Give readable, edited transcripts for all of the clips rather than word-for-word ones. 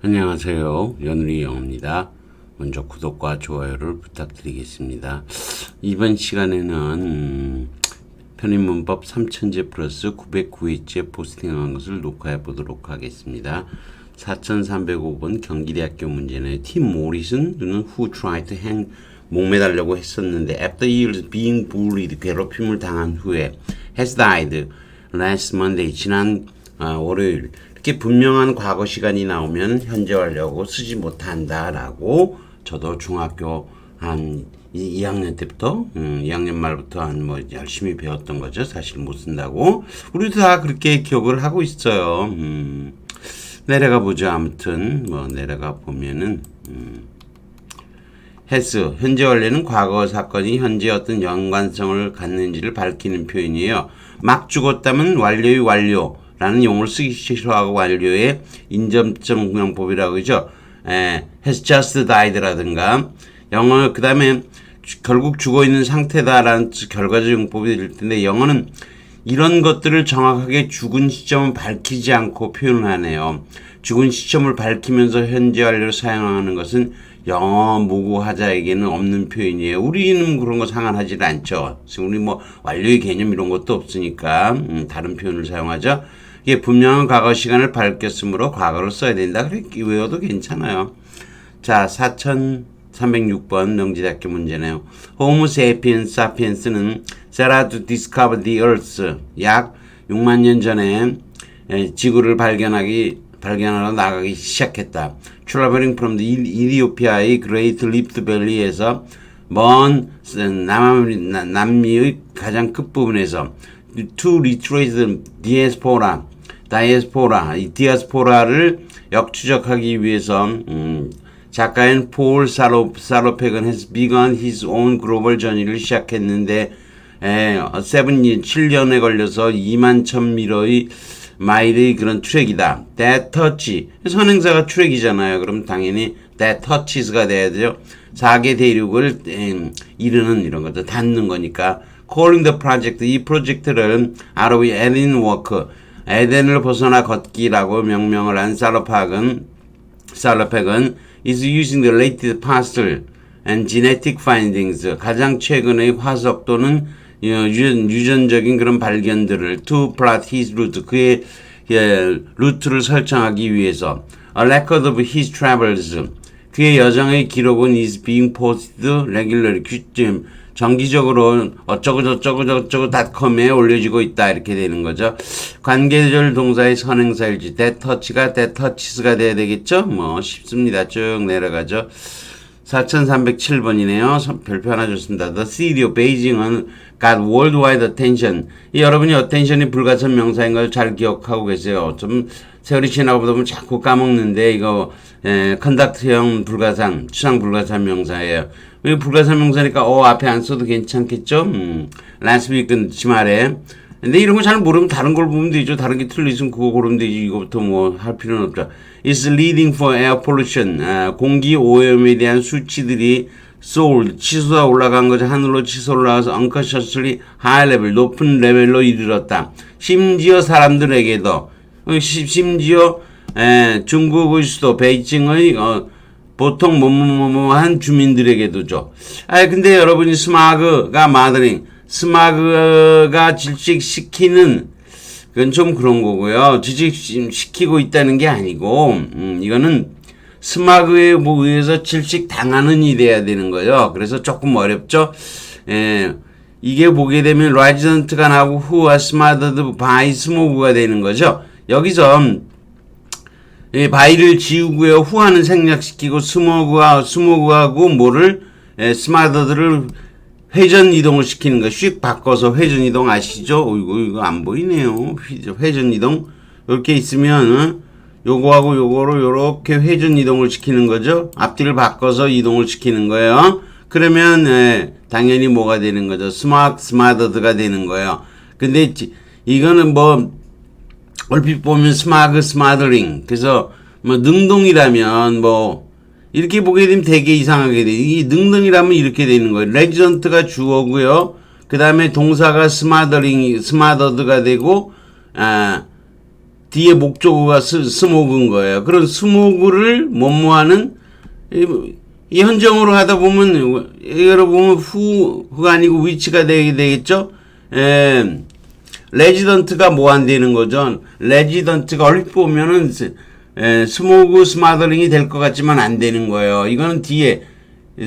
안녕하세요. 연우리 영어입니다. 먼저 구독과 좋아요를 부탁드리겠습니다. 이번 시간에는 편입문법 3000제 플러스 909회째 포스팅한 것을 녹화해 보도록 하겠습니다. 4305번 경기대학교 문제는 팀 모리슨은 who tried to hang 목매달려고 했었는데 after years being bullied 괴롭힘을 당한 후에 has died last Monday 지난 월요일 이렇게 분명한 과거 시간이 나오면 현재 완료하고 쓰지 못한다라고 저도 중학교 한 2학년 때부터 2학년 말부터 한 뭐 열심히 배웠던 거죠. 사실 못 쓴다고 우리도 다 그렇게 기억을 하고 있어요. 내려가 보죠. 아무튼 뭐 내려가 보면은 has 현재 완료는 과거 사건이 현재 어떤 연관성을 갖는지를 밝히는 표현이에요. 막 죽었다면 완료의 완료라는 용어를 쓰기 싫어하고 완료의 인접점 명법이라고 그러죠. has just died라든가 영어 그 다음에 결국 죽어 있는 상태다라는 결과적 용법이 될 텐데 영어는 이런 것들을 정확하게 죽은 시점을 밝히지 않고 표현을 하네요. 죽은 시점을 밝히면서 현재 완료를 사용하는 것은 영어 모국하자에게는 없는 표현이에요. 우리는 그런 거 상관하지 않죠. 우리 뭐 완료의 개념 이런 것도 없으니까 다른 표현을 사용하죠. 이게 분명한 과거 시간을 밝혔으므로 과거를 써야 된다. 그래 외워도 괜찮아요. 자, 4306번 명지대학교 문제네요. Homo sapiens sapiens는 set out to discover the earth 약 6만 년 전에 지구를 발견하러 나가기 시작했다. Traveling from the Ethiopia의 Great Rift Valley에서 먼 남미의 가장 끝부분에서 to retrace 이 디아스포라를 역추적하기 위해서 작가인 폴 살로펙은 has begun his own global journey를 시작했는데 7년에 걸려서 2만 1000미러의 마일의 그런 트랙이다. That touch 선행사가 트랙이잖아요. 그럼 당연히 that touches가 돼야 되죠. 4개 대륙을 이르는 이런 것도 닿는 거니까 calling the project 이 프로젝트를 out of Eden walk 에덴을 벗어나 걷기라고 명명을 한 살로펙은 is using the latest partial and genetic findings 가장 최근의 화석 또는 유전적인 그런 발견들을 to plot his route 그의 루트를 설정하기 위해서 a record of his travels 그의 여정의 기록은 is being posted regularly 정기적으로 어쩌고저쩌고.com에 올려지고 있다 이렇게 되는 거죠. 관계절 동사의 선행사일지 that touch가 that touches가 돼야 되겠죠. 뭐 쉽습니다. 쭉 내려가죠. 4307번이네요. 별표 하나 줬습니다. The city of Beijing은 got worldwide attention. 여러분이 attention이 불가선 명사인 걸 잘 기억하고 계세요. 좀 세월이 지나고 보면 자꾸 까먹는데 이거 컨덕트형 불가산, 추상 불가산 명사예요. 왜 불가산 명사니까 앞에 안 써도 괜찮겠죠? last week은 주말에. 근데 이런 거 잘 모르면 다른 걸 보면 되죠. 다른 게 틀리면 그거 고르면 되지. 이거부터 뭐 할 필요는 없죠. It's leading for air pollution. 공기 오염에 대한 수치들이 치솟아 올라간 거죠. 하늘로 치솟아 올라가서 unconsciously high level, 높은 레벨로 이르렀다. 심지어 사람들에게도, 심지어 중국의 수도 베이징의 보통 뭐뭐뭐한 주민들에게도죠. 근데 여러분이 스마그가 질식시키는 그건 좀 그런 거고요. 질식시키고 있다는 게 아니고 이거는 스마그에 의해서 질식당하는 일이 돼야 되는 거예요. 그래서 조금 어렵죠. 이게 보게 되면 resident가 나오고 who와 smothered by smoke가 되는 거죠. 여기서 바이를 지우고요. 후하는 생략시키고 스모그하고 뭐를 스마더드를 회전 이동을 시키는 거. 휙 바꿔서 회전 이동 아시죠? 이거 안 보이네요. 회전 이동 이렇게 있으면 요거하고 요거로 요렇게 회전 이동을 시키는 거죠. 앞뒤를 바꿔서 이동을 시키는 거예요. 그러면 당연히 뭐가 되는 거죠? 스마더드가 되는 거예요. 근데 이거는 뭐 얼핏 보면 스마더링 그래서 뭐 능동이라면 뭐 이렇게 보게 되면 되게 이상하게 돼. 이 능동이라면 이렇게 되는 거예요. 레지던트가 주어고요. 그 다음에 동사가 스마더드가 되고 뒤에 목적어가 스모그인 거예요. 그런 스모그를 뭐뭐하는 이 현정으로 하다 보면 여러분 who가 아니고 which가 되겠죠. 레지던트가 뭐 안 되는 거죠. 레지던트가 얼핏 보면은 스모그 스마더링이 될 것 같지만 안 되는 거예요. 이거는 뒤에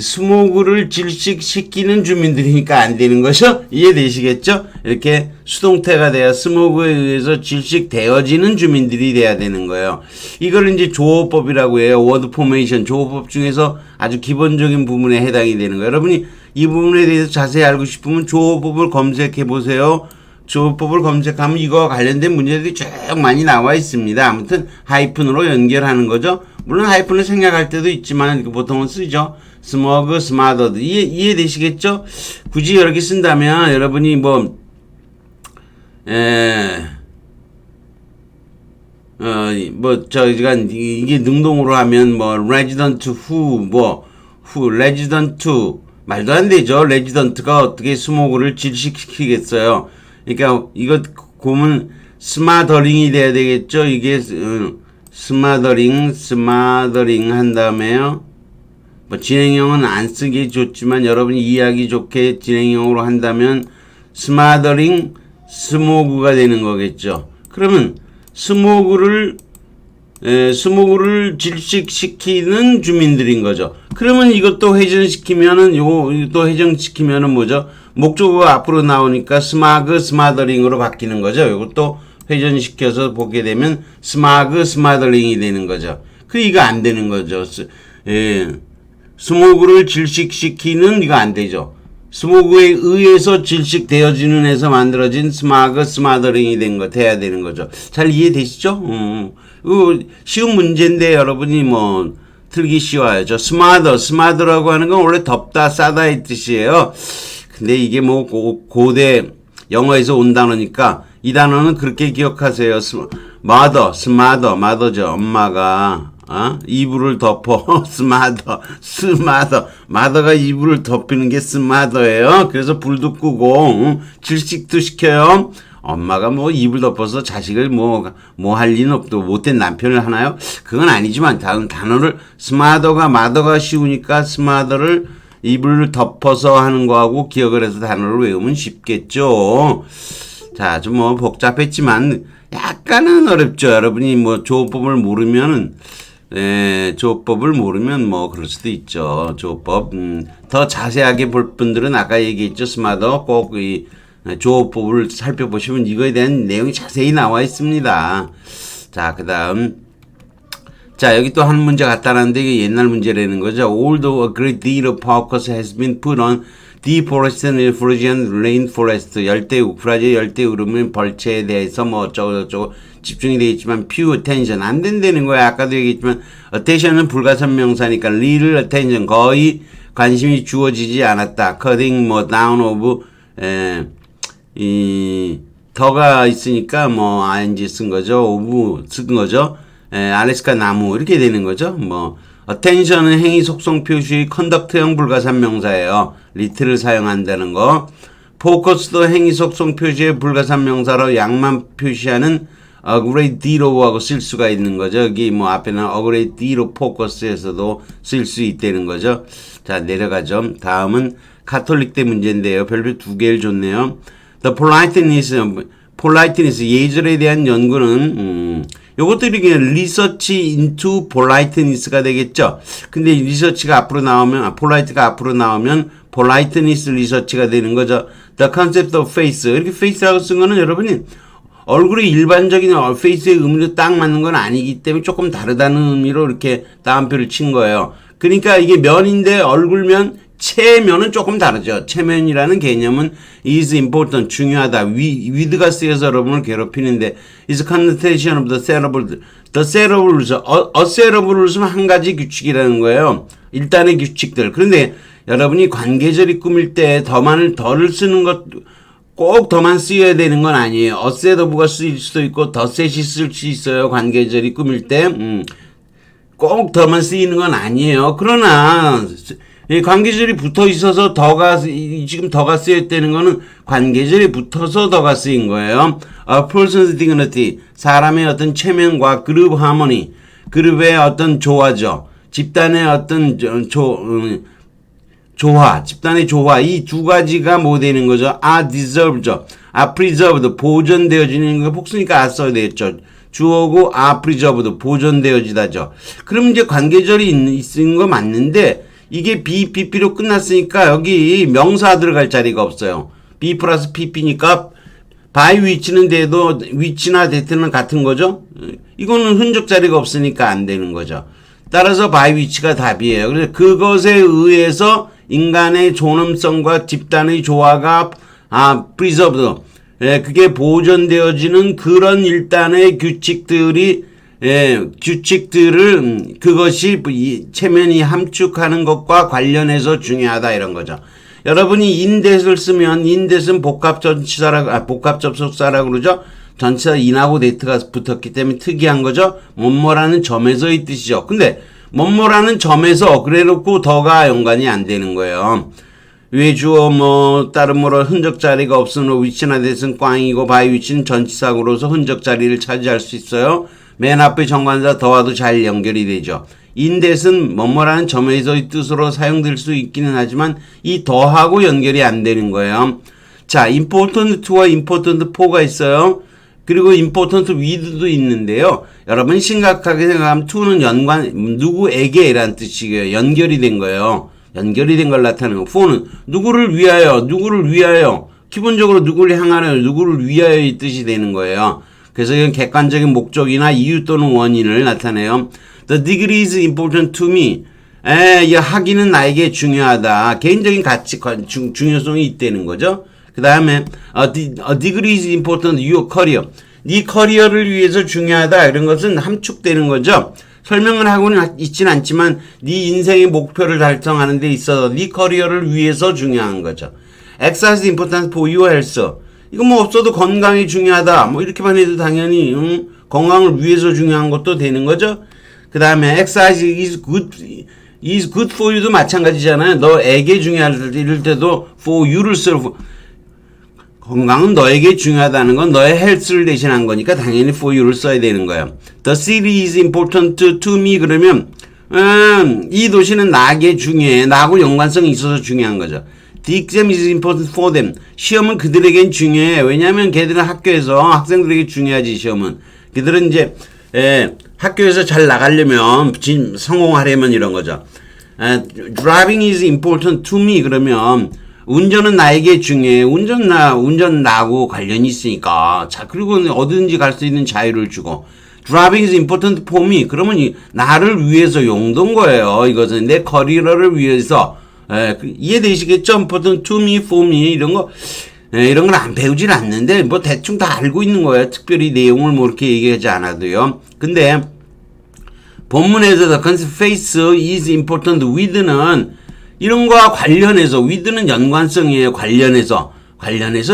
스모그를 질식시키는 주민들이니까 안 되는 거죠. 이해되시겠죠? 이렇게 수동태가 돼야 스모그에 의해서 질식되어지는 주민들이 돼야 되는 거예요. 이걸 이제 조어법이라고 해요. 워드 포메이션 조어법 중에서 아주 기본적인 부분에 해당이 되는 거예요. 여러분이 이 부분에 대해서 자세히 알고 싶으면 조어법을 검색해 보세요. 조어법을 검색하면 이거와 관련된 문제들이 쭉 많이 나와 있습니다. 아무튼 하이픈으로 연결하는 거죠. 물론 하이픈을 생략할 때도 있지만 보통은 쓰죠. 스모그, 스마더드. 이해되시겠죠? 굳이 여러 개 쓴다면 여러분이 이게 능동으로 하면 resident resident 말도 안 되죠. 레지던트가 어떻게 스모그를 질식시키겠어요. 그러니까 이거 보면 스마더링이 돼야 되겠죠. 이게 스마더링 한 다음에요. 진행형은 안 쓰기 좋지만 여러분이 이해하기 좋게 진행형으로 한다면 스마더링 스모그가 되는 거겠죠. 그러면 스모그를 질식시키는 주민들인 거죠. 그러면 이것도 회전시키면은 또 회전시키면은 뭐죠? 목적어가 앞으로 나오니까 스마더링으로 바뀌는 거죠. 이것도 회전시켜서 보게 되면 스마더링이 되는 거죠. 이거 안 되는 거죠. 스모그를 질식시키는 이거 안 되죠. 스모그에 의해서 질식되어지는 해서 만들어진 스마더링이 돼야 되는 거죠. 잘 이해되시죠? 쉬운 문제인데 여러분이 틀기 쉬워요. 스마더라고 하는 건 원래 덥다, 싸다의 뜻이에요. 근데 이게 고대 영어에서 온 단어니까 이 단어는 그렇게 기억하세요. mother죠. 엄마가 이불을 덮어. mother가 이불을 덮이는 게 mother예요. 그래서 불도 끄고 질식도 시켜요. 엄마가 이불 덮어서 자식을 할 리는 없고 못된 남편을 하나요? 그건 아니지만 다른 단어를 mother가 쉬우니까 mother를 이불을 덮어서 하는 거하고 기억을 해서 단어를 외우면 쉽겠죠. 자, 좀 복잡했지만 약간은 어렵죠. 여러분이 조어법을 모르면 그럴 수도 있죠. 조어법. 더 자세하게 볼 분들은 아까 얘기했죠. 스마더 꼭 이 조어법을 살펴보시면 이거에 대한 내용이 자세히 나와 있습니다. 자, 그 다음. 자, 여기 또 한 문제 갖다 놨는데 이게 옛날 문제라는 거죠. Although a great deal of focus has been put on deforestation in Frisian rainforest, 브라질 열대 우르면 벌채에 대해서 어쩌고저쩌고 집중이 되어 있지만 few attention 안 된다는 거야. 아까도 얘기했지만 attention은 불가선명사니까 little attention 거의 관심이 주어지지 않았다. cutting down of 더가 있으니까 ing 쓴 거죠. of 쓴 거죠. 알래스카 나무 이렇게 되는 거죠. attention은 행위 속성 표시 컨덕트형 불가산명사예요. little를 사용한다는 거. focus도 행위 속성 표시의 불가산명사로 양만 표시하는 a great deal of하고 쓸 수가 있는 거죠. 여기 앞에는 a great deal of focus에서도 쓸 수 있다는 거죠. 자, 내려가죠. 다음은 카톨릭대 문제인데요. 별표 2개를 줬네요. The politeness 예절에 대한 연구는 요것들이 그냥 research into politeness가 되겠죠. 근데 리서치가 앞으로 나오면 polite가 앞으로 나오면 politeness research가 되는 거죠. The concept of face 이렇게 face라고 쓴 거는 여러분이 얼굴이 일반적인 face의 의미로 딱 맞는 건 아니기 때문에 조금 다르다는 의미로 이렇게 따옴표를 친 거예요. 그러니까 이게 면인데 얼굴면 체면은 조금 다르죠. 체면이라는 개념은 is important, 중요하다. with가 쓰여서 여러분을 괴롭히는데 is connotation of the syllable. the syllables, a syllable은 한 가지 규칙이라는 거예요. 일단의 규칙들. 그런데 여러분이 관계절이 꾸밀 때 더를 쓰는 것 꼭 더만 쓰여야 되는 건 아니에요. a set of가 쓰일 수도 있고 더 set이 쓸 수 있어요. 관계절이 꾸밀 때 꼭 더만 쓰이는 건 아니에요. 그러나 관계절이 붙어 있어서 지금 더가 쓰였다는 거는 관계절이 붙어서 더가 쓰인 거예요. A person's dignity, 사람의 어떤 체면과 그룹 하모니, 그룹의 어떤 조화죠. 집단의 어떤 조화, 집단의 조화, 이 두 가지가 뭐 되는 거죠? are deserved죠. are preserved, 보존되어지는 거 복수니까 are 써야 되겠죠. 주어고 are preserved, 보존되어지다죠. 그럼 이제 관계절이 있는 거 맞는데 이게 be, pp로 끝났으니까 여기 명사 들어갈 자리가 없어요. be 플러스 pp니까 by which는 돼도 which나 that는 같은 거죠. 이거는 흔적 자리가 없으니까 안 되는 거죠. 따라서 by which가 답이에요. 그래서 그것에 의해서 인간의 존엄성과 집단의 조화가 preserved, 그게 보존되어지는 그런 일단의 규칙들을 그것이 체면이 함축하는 것과 관련해서 중요하다 이런 거죠. 여러분이 인댓을 쓰면 인댓은 복합 접속사라고 그러죠. 전치사 in하고 that가 붙었기 때문에 특이한 거죠. 뭐뭐라는 점에서의 뜻이죠. 근데 뭐뭐라는 점에서 그래놓고 더가 연관이 안 되는 거예요. 외주어 다른 뭐로 흔적 자리가 없으므로 위치나 that은 꽝이고 by which는 전치사구로서 흔적 자리를 차지할 수 있어요. 맨 앞에 정관사 더와도 잘 연결이 되죠. 인댓은 뭐뭐라는 점에서의 뜻으로 사용될 수 있기는 하지만 이 더하고 연결이 안 되는 거예요. 자, important to와 important for가 있어요. 그리고 important with도 있는데요. 여러분 심각하게 생각하면 to는 누구에게 라는 뜻이에요. 연결이 된 거예요. 연결이 된 걸 나타내는 거. for는 누구를 위하여. 기본적으로 누구를 향하여, 누구를 위하여의 뜻이 되는 거예요. 그래서 이건 객관적인 목적이나 이유 또는 원인을 나타내요. The degree is important to me. 이 학위는 나에게 중요하다. 개인적인 가치, 중요성이 있다는 거죠. 그 다음에 a degree is important to your career. 네 커리어를 위해서 중요하다. 이런 것은 함축되는 거죠. 설명을 하고는 있진 않지만 네 인생의 목표를 달성하는 데 있어서 네 커리어를 위해서 중요한 거죠. exercise is important for your health. 이거 뭐 없어도 건강이 중요하다. 뭐 이렇게만 해도 당연히 건강을 위해서 중요한 것도 되는 거죠. 그 다음에 exercise is good for you도 마찬가지잖아요. 너에게 중요할 때도 for you를 쓰고 건강은 너에게 중요하다는 건 너의 헬스를 대신한 거니까 당연히 for you를 써야 되는 거예요. The city is important to me 그러면 이 도시는 나에게 중요해. 나하고 연관성이 있어서 중요한 거죠. The exam is important for them. 시험은 그들에겐 중요해. 왜냐하면 걔들은 학교에서 학생들에게 중요하지 시험은. 그들은 이제 학교에서 잘 나가려면 성공하려면 이런 거죠. Driving is important to me 그러면 운전은 나에게 중요해. 운전 나하고 관련이 있으니까. 자, 그리고 어디든지 갈 수 있는 자유를 주고. Driving is important for me. 그러면 나를 위해서 용도인 거예요. 이것은 내 커리어를 위해서. 이해되시겠죠? important to me, for me 이런 거 이런 걸 안 배우질 않는데 뭐 대충 다 알고 있는 거예요. 특별히 내용을 뭐 이렇게 얘기하지 않아도요. 근데 본문에서 the face is important with는 이런 거와 관련해서 with는 연관성이에요. 관련해서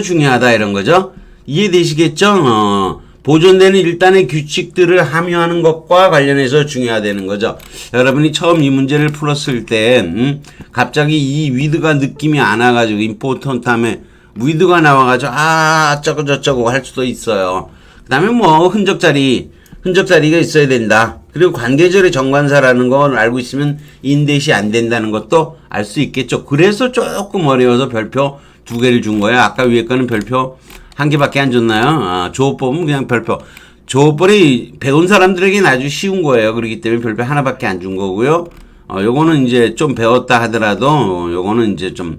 중요하다 이런 거죠. 이해되시겠죠? 보존되는 일단의 규칙들을 함유하는 것과 관련해서 중요하다는 거죠. 여러분이 처음 이 문제를 풀었을 때 갑자기 이 with가 느낌이 안 와가지고 important 하면 with가 나와가지고 어쩌고 저쩌고 할 수도 있어요. 그 다음에 뭐 흔적 자리가 있어야 된다. 그리고 관계절의 정관사라는 걸 알고 있으면 인댓이 안 된다는 것도 알 수 있겠죠. 그래서 조금 어려워서 별표 2개를 준 거예요. 아까 위에 거는 별표 1개밖에 안 줬나요? 조어법은 그냥 별표. 조어법이 배운 사람들에게는 아주 쉬운 거예요. 그렇기 때문에 별표 하나밖에 안 준 거고요. 요거는 이제 좀 배웠다 하더라도 요거는 이제 좀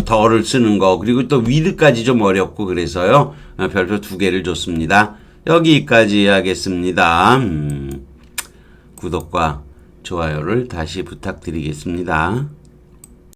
더를 쓰는 거 그리고 또 with까지 좀 어렵고 그래서요. 별표 2개를 줬습니다. 여기까지 하겠습니다. 구독과 좋아요를 다시 부탁드리겠습니다.